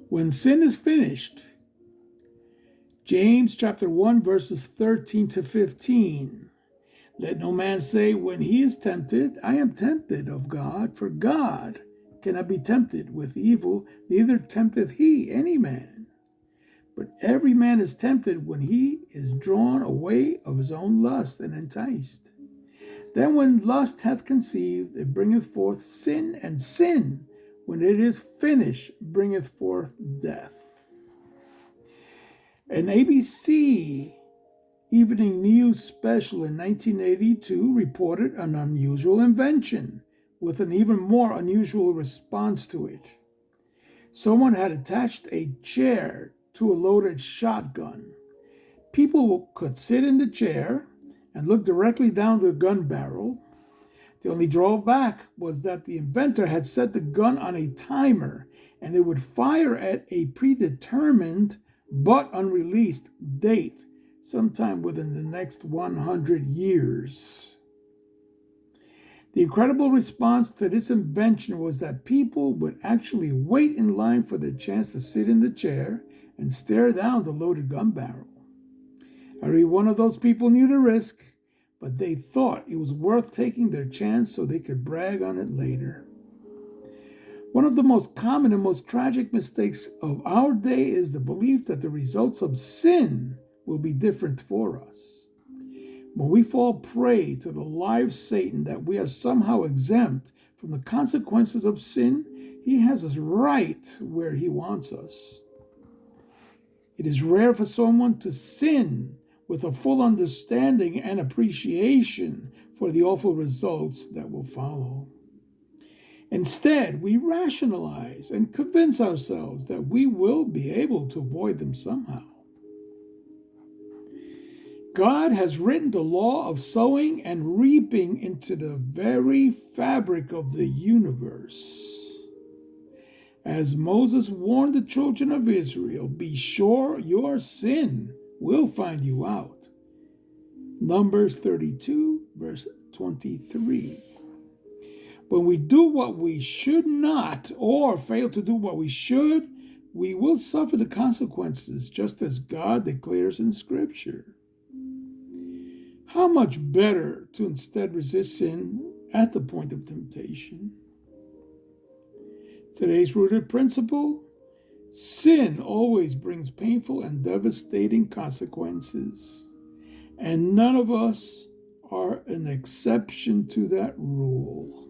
When sin is finished, James chapter 1 verses 13 to 15. Let no man say when he is tempted, I am tempted of God, for God cannot be tempted with evil, neither tempteth he any man. But every man is tempted when he is drawn away of his own lust and enticed. Then when lust hath conceived, it bringeth forth sin, and sin, when it is finished, bringeth forth death. An ABC Evening News special in 1982 reported an unusual invention with an even more unusual response to it. Someone had attached a chair to a loaded shotgun. People could sit in the chair and look directly down the gun barrel. The only drawback was that the inventor had set the gun on a timer, and it would fire at a predetermined but unreleased date sometime within the next 100 years. The incredible response to this invention was that people would actually wait in line for their chance to sit in the chair and stare down the loaded gun barrel. Every one of those people knew the risk, but they thought it was worth taking their chance so they could brag on it later. One of the most common and most tragic mistakes of our day is the belief that the results of sin will be different for us. When we fall prey to the lie of Satan that we are somehow exempt from the consequences of sin, he has us right where he wants us. It is rare for someone to sin with a full understanding and appreciation for the awful results that will follow. Instead, we rationalize and convince ourselves that we will be able to avoid them somehow. God has written the law of sowing and reaping into the very fabric of the universe. As Moses warned the children of Israel, be sure your sin will find you out. Numbers 32, verse 23. When we do what we should not, or fail to do what we should, we will suffer the consequences, just as God declares in Scripture. How much better to instead resist sin at the point of temptation? Today's rooted principle: sin always brings painful and devastating consequences, and none of us are an exception to that rule.